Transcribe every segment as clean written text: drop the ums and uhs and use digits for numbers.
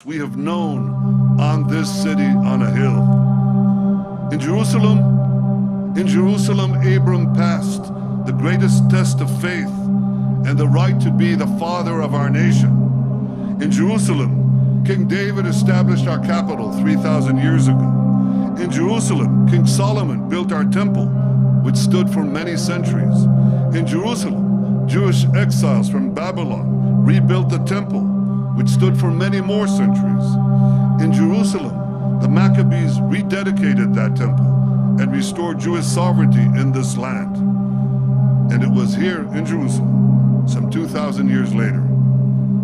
we have known on this city on a hill. In Jerusalem, Abram passed the greatest test of faith and the right to be the father of our nation. In Jerusalem, King David established our capital 3,000 years ago. In Jerusalem, King Solomon built our temple, which stood for many centuries. In Jerusalem, Jewish exiles from Babylon rebuilt the temple, which stood for many more centuries. In Jerusalem, the Maccabees rededicated that temple and restored Jewish sovereignty in this land. And it was here in Jerusalem, some 2,000 years later,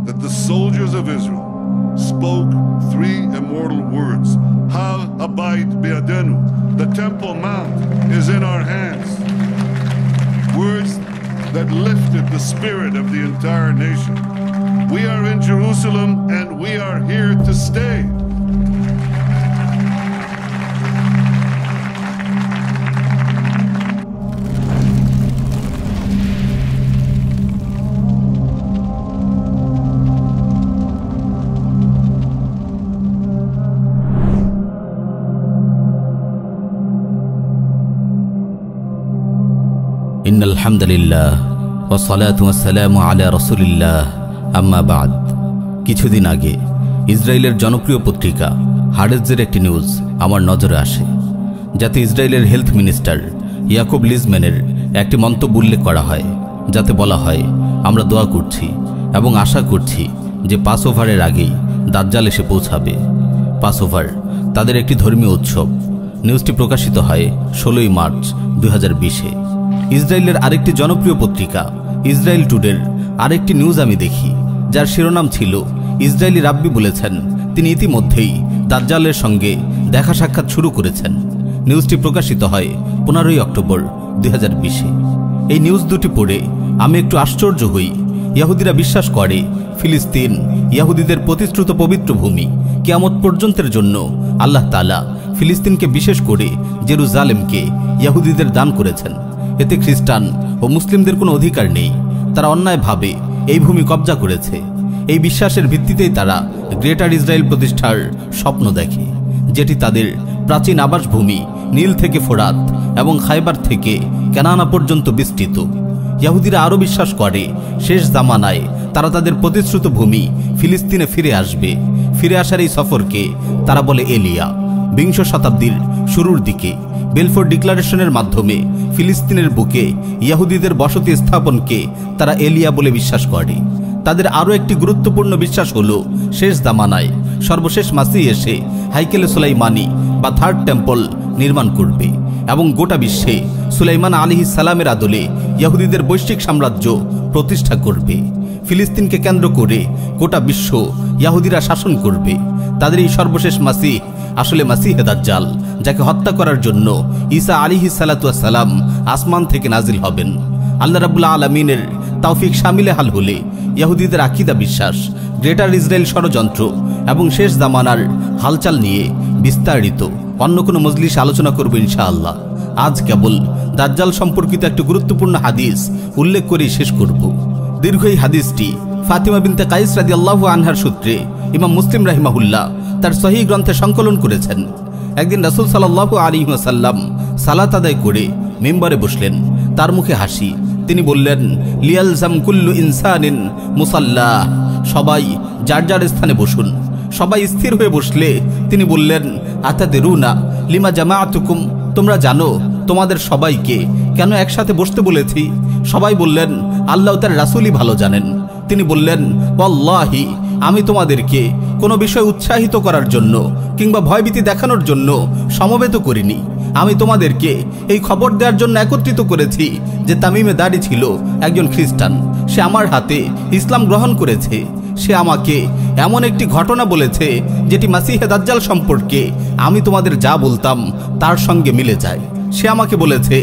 that the soldiers of Israel spoke three immortal words: Hal Habayit Be'adenu, the Temple Mount is in our hands. Words that lifted the spirit of the entire nation. We are in Jerusalem and we are here to stay. ইন্নাল হামদুলিল্লাহ ওয়া সালাতু ওয়াস সালামু আলা রাসূলিল্লাহ আম্মা বাদ। কিছুদিন আগে ইসরায়েলের জনপ্রিয় পত্রিকা হারেজের একটি নিউজ আমার নজরে আসে, যাতে ইসরায়েলের হেলথ মিনিস্টার ইয়াকুব লিজম্যানের একটি মন্তব্য উল্লেখ করা হয়, যাতে বলা হয়, আমরা দোয়া করছি এবং আশা করছি যে পাসওভারের আগেই দাজ্জাল এসে পৌঁছাবে। পাসওভার তাদের একটি ধর্মীয় উৎসব। নিউজটি প্রকাশিত হয় 16 মার্চ 2020-এ। ইসরায়েলের আরেকটি জনপ্রিয় পত্রিকা ইসরায়েল টুডের আরেকটি নিউজ আমি দেখি, যার শিরোনাম ছিল ইসরায়েলি রাব্বি বলেছেন তিনি ইতিমধ্যেই দাজ্জালের সঙ্গে দেখা সাক্ষাৎ শুরু করেছেন। নিউজটি প্রকাশিত হয় 15 অক্টোবর 2020-এ। এই নিউজ দুটি পড়ে আমি একটু আশ্চর্য হই। ইহুদিরা বিশ্বাস করে ফিলিস্তিন ইহুদিদের প্রতিশ্রুত পবিত্র ভূমি। কিয়ামত পর্যন্তের জন্য আল্লাহ তাআলা ফিলিস্তিনকে, বিশেষ করে জেরুজালেমকে ইহুদিদের দান করেছেন। এতে খ্রিস্টান ও মুসলিমদের কোনো অধিকার নেই। তারা অন্যায়ভাবে এই ভূমি কবজা করেছে। এই বিশ্বাসের ভিত্তিতেই তারা গ্রেটার ইসরায়েল প্রতিষ্ঠার স্বপ্ন দেখে, যেটি তাদের প্রাচীন আবাসভূমি নীল থেকে ফোরাত এবং খায়বার থেকে কেনানা পর্যন্ত বিস্তৃত। ইহুদিরা আরও বিশ্বাস করে শেষ জামানায় তারা তাদের প্রতিশ্রুত ভূমি ফিলিস্তিনে ফিরে আসবে। ফিরে আসার এই সফরকে তারা বলে এলিয়া। বিংশ শতাব্দীর শুরুর দিকে বেলফোর ডিক্লারেশনের মাধ্যমে ফিলিস্তিনের বুকে ইহুদিদের বসতি স্থাপনকে তারা এলিয়া বলে বিশ্বাস করে। তাদের আরও একটি গুরুত্বপূর্ণ বিশ্বাস হল শেষ জামানায় সর্বশেষ মাসিহ এসে হাইকেলে সুলাইমানি বা থার্ড টেম্পল নির্মাণ করবে এবং গোটা বিশ্বে সুলাইমান আলাইহিস সালামের আদলে ইহুদিদের বৈশ্বিক সাম্রাজ্য প্রতিষ্ঠা করবে। ফিলিস্তিনকে কেন্দ্র করে গোটা বিশ্ব ইহুদিরা শাসন করবে। তাদের এই সর্বশেষ মাসিহ আসলে মাসিহে দাজ্জাল, যাকে হত্যা করার জন্য ঈসা আলাইহিস সালাতু ওয়াস সালাম আসমান থেকে নাজিল হবেন। আল্লাহ রাব্বুল আলামিনের তৌফিক শামিলে হাল হলে ইহুদিদের আকীদা বিশ্বাস, গ্রেটার ইসরায়েল ষড়যন্ত্র এবং শেষ জামানার হালচাল নিয়ে বিস্তারিত অন্য কোনো মজলিস আলোচনা করব ইনশাআল্লাহ। আজ কেবল দাজ্জাল সম্পর্কিত একটি গুরুত্বপূর্ণ হাদিস উল্লেখ করে শেষ করব। দীর্ঘ এই হাদিসটি ফাতিমা বিনতে কাইস রাদিয়াল্লাহু আনহার সূত্রে ইমাম মুসলিম রাহিমাহুল্লাহ তার সহিহ গ্রন্থে সংকলন করেছেন। একদিন রাসূল সাল্লাল্লাহু আলাইহি ওয়াসাল্লাম সালাত আদায় করে মিম্বরে বসলেন। তার মুখে হাসি। তিনি বললেন, লিয়ালজাম কুল্লু ইনসানিন মুসাল্লাহ, সবাই যার যার স্থানে বসুন। সবাই স্থির হয়ে বসলে তিনি বললেন, আতাদরুনা লিমা জামাআতুকুম, তোমরা জানো তোমাদের সবাইকে কেন একসাথে বসতে বলেছি? সবাই বললেন, আল্লাহ তার রাসূলই ভালো জানেন। তিনি বললেন, ওয়াল্লাহি, আমি তোমাদেরকে কোনো বিষয় উৎসাহিত করার জন্য কিংবা ভয়ভীতি দেখানোর জন্য সমবেত করিনি। আমি তোমাদেরকে এই খবর দেওয়ার জন্য একত্রিত করেছি যে তামিমে দাড়ি ছিল একজন খ্রিস্টান। সে আমার হাতে ইসলাম গ্রহণ করেছে। সে আমাকে এমন একটি ঘটনা বলেছে যেটি মাসিহে দাজ্জাল সম্পর্কে আমি তোমাদের যা বলতাম তার সঙ্গে মিলে যায়। সে আমাকে বলেছে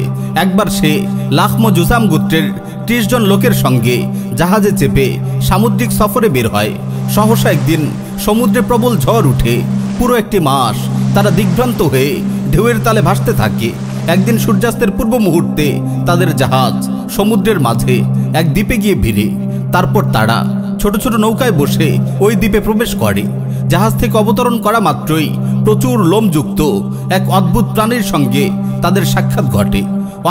একবার সে লাখমো জুসাম গোত্রের 30 জন লোকের সঙ্গে জাহাজে চেপে সামুদ্রিক সফরে বের হয়। সহসা একদিন সমুদ্রে প্রবল ঝড় উঠে পুরো একটি মাস তারা দিগ্ভ্রান্ত হয়ে ঢেউয়ের তালে ভাসতে থাকে। একদিন সূর্যাস্তের পূর্ব মুহূর্তে তাদের জাহাজ সমুদ্রের মাঝে এক দ্বীপে গিয়ে ভিড়ে। তারপর তারা ছোট ছোট নৌকায় বসে ওই দ্বীপে প্রবেশ করে। জাহাজ থেকে অবতরণ করা মাত্রই প্রচুর লোমযুক্ত এক অদ্ভুত প্রাণীর সঙ্গে তাদের সাক্ষাৎ ঘটে।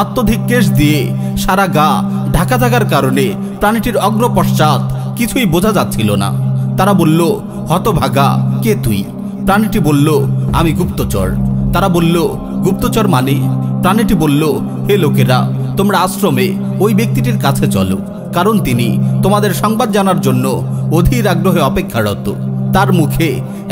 অত্যধিক কেশ দিয়ে সারা গা ঢাকা থাকার কারণে প্রাণীটির অগ্রপশ্চাৎ কিছুই বোঝা যাচ্ছিল না। তারা বলল, হতভাগা, কে তুই? প্রাণীটি বলল, আমি গুপ্তচর। তারা বলল, গুপ্তচর মানে? প্রাণীটি বলল, হে লোকেরা, তোমরা আশ্রমে ওই ব্যক্তিটির কাছে চলো, কারণ তিনি তোমাদের সংবাদ জানার জন্য অধীর আগ্রহে অপেক্ষারত। তার মুখে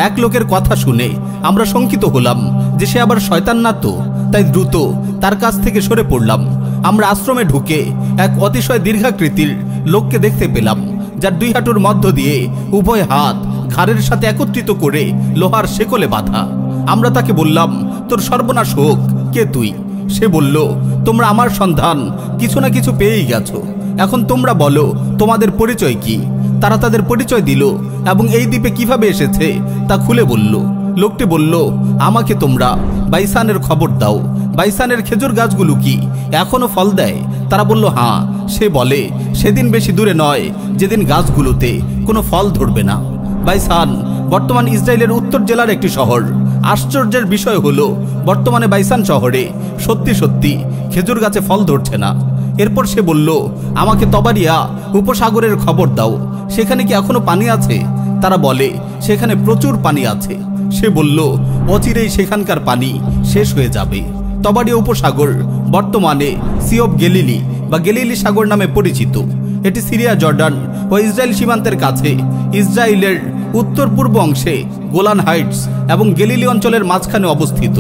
এক লোকের কথা শুনে আমরা শঙ্কিত হলাম যে সে আবার শয়তান না তো, তাই দ্রুত তার কাছ থেকে সরে পড়লাম। আমরা আশ্রমে ঢুকে এক অতিশয় দীর্ঘাকৃতির লোককে দেখতে পেলাম, যার 2 হাঁটুর মধ্য দিয়ে উভয় হাত ঘাড়ের সাথে একত্রিত করে লোহার শেকলে বাঁধা। আমরা তাকে বললাম, তোর সর্বনাশ হোক, কে তুই? সে বলল, তোমরা আমার সন্ধান কিছু না কিছু পেয়েই গেছো, এখন তোমরা বলো তোমাদের পরিচয় কি? তারা তাদের পরিচয় দিল এবং এই দ্বীপে কিভাবে এসেছে তা খুলে বলল। লোকটি বলল, আমাকে তোমরা বাইসানের খবর দাও। বাইসানের খেজুর গাছগুলো কি এখনো ফল দেয়? তারা বলল, হ্যাঁ। সে বলে, সেদিন বেশি দূরে নয় যেদিন গাছগুলোতে কোনো ফল ধরবে না। বাইসান বর্তমান ইসরায়েলের উত্তর জেলার একটি শহর। আশ্চর্যের বিষয় হলো, বর্তমানে বাইসান শহরে সত্যি সত্যি খেজুর গাছে ফল ধরছে না। এরপর সে বলল, আমাকে তবারিয়া উপসাগরের খবর দাও, সেখানে কি এখনো পানি আছে? তারা বলে, সেখানে প্রচুর পানি আছে। সে বলল, অচিরেই সেখানকার পানি শেষ হয়ে যাবে। তবারিয়া উপসাগর বর্তমানে সি অফ গেলিলি বা গেলিলি সাগর নামে পরিচিত। এটি সিরিয়া, জর্ডান ও ইসরায়েল সীমান্তের কাছে ইসরায়েলের উত্তর পূর্ব অংশে গোলান হাইটস এবং গেলিলি অঞ্চলের মাঝখানে অবস্থিত।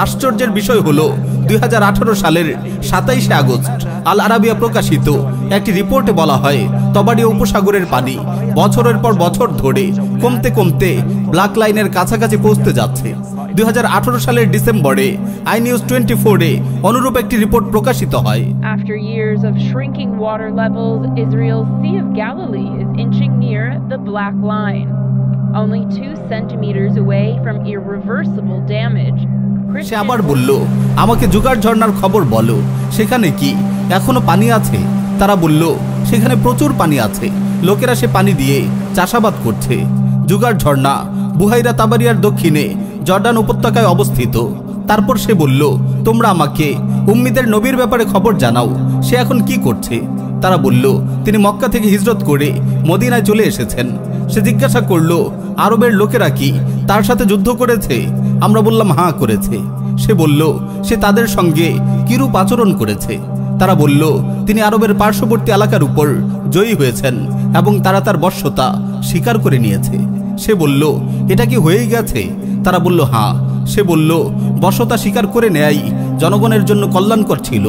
আশ্চর্যের বিষয় হলো, 2018 সালের 27শে আগস্ট আল আরাবিয়া প্রকাশিত একটি রিপোর্টে বলা হয়, তবারিয়া উপসাগরের পানি বছরের পর বছর ধরে কমতে কমতে ব্ল্যাক লাইনের কাছাকাছি পৌঁছতে যাচ্ছে। 2018 সালের ডিসেম্বরে iNews 24-এ অনুরূপ একটি রিপোর্ট প্রকাশিত হয়। After years of shrinking water levels, Israel's Sea of Galilee is inching near the black line, only 2 centimeters away from irreversible damage. সে আবার বলল, আমাকে জুগার ঝর্ণার খবর বলো, সেখানে কি এখনো পানি আছে? তারা বলল, সেখানে প্রচুর পানি আছে, লোকেরা সে পানি দিয়ে চাষাবাদ করছে। জুগার ঝর্ণা বুহাইরা তাবারিয়ার দক্ষিণে জর্ডান উপত্যকায় অবস্থিত। তারপর সে বলল, তোমরা আমাকে উম্মিদের নবীর ব্যাপারে খবর জানাও, সে এখন কি করছে? তারা বলল, তিনি মক্কা থেকে হিজরত করে মদিনায় চলে এসেছেন। সে জিজ্ঞাসা করল, আরবের লোকেরা কি তার সাথে যুদ্ধ করেছে? আমরা বললাম, হ্যাঁ করেছে। সে বলল, সে তাদের সঙ্গে কিরূপ আচরণ করেছে? তারা বলল, তিনি আরবের পার্শ্ববর্তী এলাকার উপর জয়ী হয়েছেন এবং তারা তার বশ্যতা স্বীকার করে নিয়েছে। সে বলল, এটা কি হয়েই গেছে? তারা বলল, হ্যাঁ। সে বলল, বশ্যতা স্বীকার করে নেয়াই জনগণের জন্য কল্যাণকর ছিল।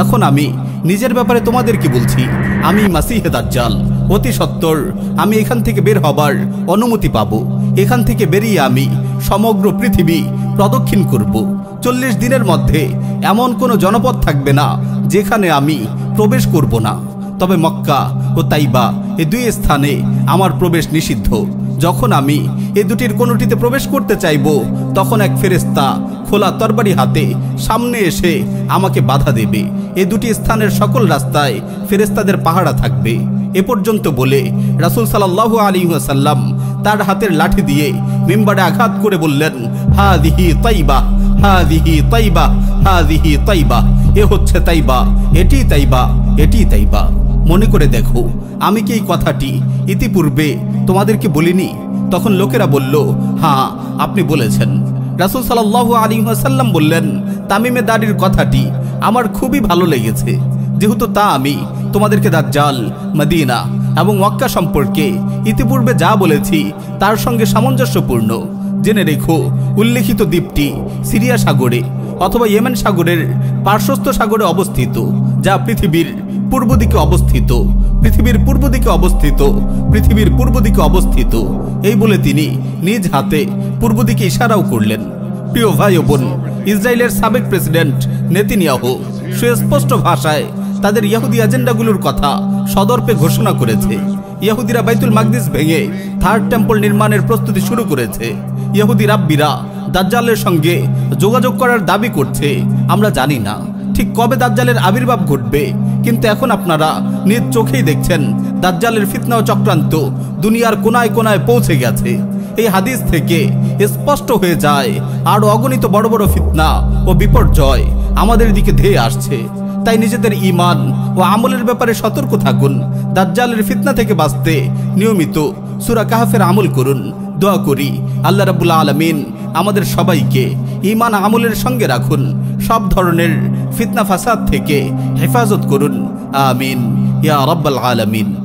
এখন আমি নিজের ব্যাপারে তোমাদের কি বলছি, আমি মাসিহে দাজ্জাল। অতি সত্বর আমি এখান থেকে বের হবার অনুমতি পাব। এখান থেকে বেরিয়ে আমি সমগ্র পৃথিবী প্রদক্ষিণ করব। 40 দিনের মধ্যে এমন কোনো জনপদ থাকবে না যেখানে আমি প্রবেশ করব না। তবে মক্কা ও তাইবা এই 2 স্থানে আমার প্রবেশ নিষিদ্ধ। যখন আমি এই দুটির কোনোটিতে প্রবেশ করতে চাইব, তখন এক ফেরেশতা খোলা তরবারি হাতে সামনে এসে আমাকে বাধা দেবে। এই দুটি স্থানের সকল রাস্তায় ফেরেশতাদের পাহারা থাকবে। এ পর্যন্ত বলে রাসূল সাল্লাল্লাহু আলাইহি ওয়াসাল্লাম তার হাতের লাঠি দিয়ে মিম্বারে আঘাত করে বললেন, হাযিহি তাইবা, হাযিহি তাইবা, হাযিহি তাইবা। এ হচ্ছে তাইবা, এটি তাইবা, এটি তাইবা। মনে করে দেখো, আমি কি এই কথাটি ইতিপূর্বে তোমাদেরকে বলিনি? তখন লোকেরা বলল, হ্যাঁ আপনি বলেছেন। রাসূল সাল্লাল্লাহু আলাইহি ওয়াসাল্লাম বললেন, তামিমে দাড়ির কথাটি আমার খুবই ভালো লেগেছে, যেহেতু তা আমি তোমাদেরকে দাজ্জাল, মদিনা এবং মক্কা সম্পর্কে ইতিপূর্বে যা বলেছি তার সঙ্গে সামঞ্জস্যপূর্ণ। জেনে রেখো, উল্লেখিত দ্বীপটি সিরিয়া সাগরে অথবা ইয়েমেন সাগরের পার্শ্বস্থ সাগরে অবস্থিত, যা পৃথিবীর পূর্ব দিকে অবস্থিত, পৃথিবীর পূর্ব দিকে অবস্থিত, পৃথিবীর পূর্ব দিকে অবস্থিত। এই বলে তিনি নিজ হাতে পূর্ব দিকে ইশারাও করলেন। প্রিয় ভাই ও বোন, ইসরায়েলের সাবেক প্রেসিডেন্ট নেতানিয়াহু সুস্পষ্ট ভাষায় তাদের ইহুদি এজেন্ডাগুলোর কথা সদর্পে ঘোষণা করেছে। ইহুদিরা বাইতুল মাকদিস ভেঙে 3rd টেম্পল নির্মাণের প্রস্তুতি শুরু করেছে। ইহুদি রাব্বিরা দাজ্জালের সঙ্গে যোগাযোগ করার দাবি করছে। আমরা জানি না ঠিক কবে দাজ্জালের আবির্ভাব ঘটবে, কিন্তু এখন আপনারা নিজ চোখেই দেখছেন দাজ্জালের ফিতনা ও চক্রান্ত দুনিয়ার কোনায় কোনায় পৌঁছে গেছে। এই হাদিস থেকে স্পষ্ট হয়ে যায় আর অগণিত বড় বড় ফিতনা ও বিপর্যয় আমাদের দিকে ধেয়ে আসছে। তাই নিজেদের ঈমান ও আমলের ব্যাপারে সতর্ক থাকুন। দাজ্জালের ফিতনা থেকে বাঁচতে নিয়মিত সূরা কাহফের আমল করুন। দোয়া করি আল্লাহ রাব্বুল আলামিন আমাদের সবাইকে ঈমান আমলের সঙ্গে রাখুন, সব ধরনের ফিতনা ফাসাদ থেকে হেফাজত করুন। আমিন ইয়া রাব্বাল আলামিন।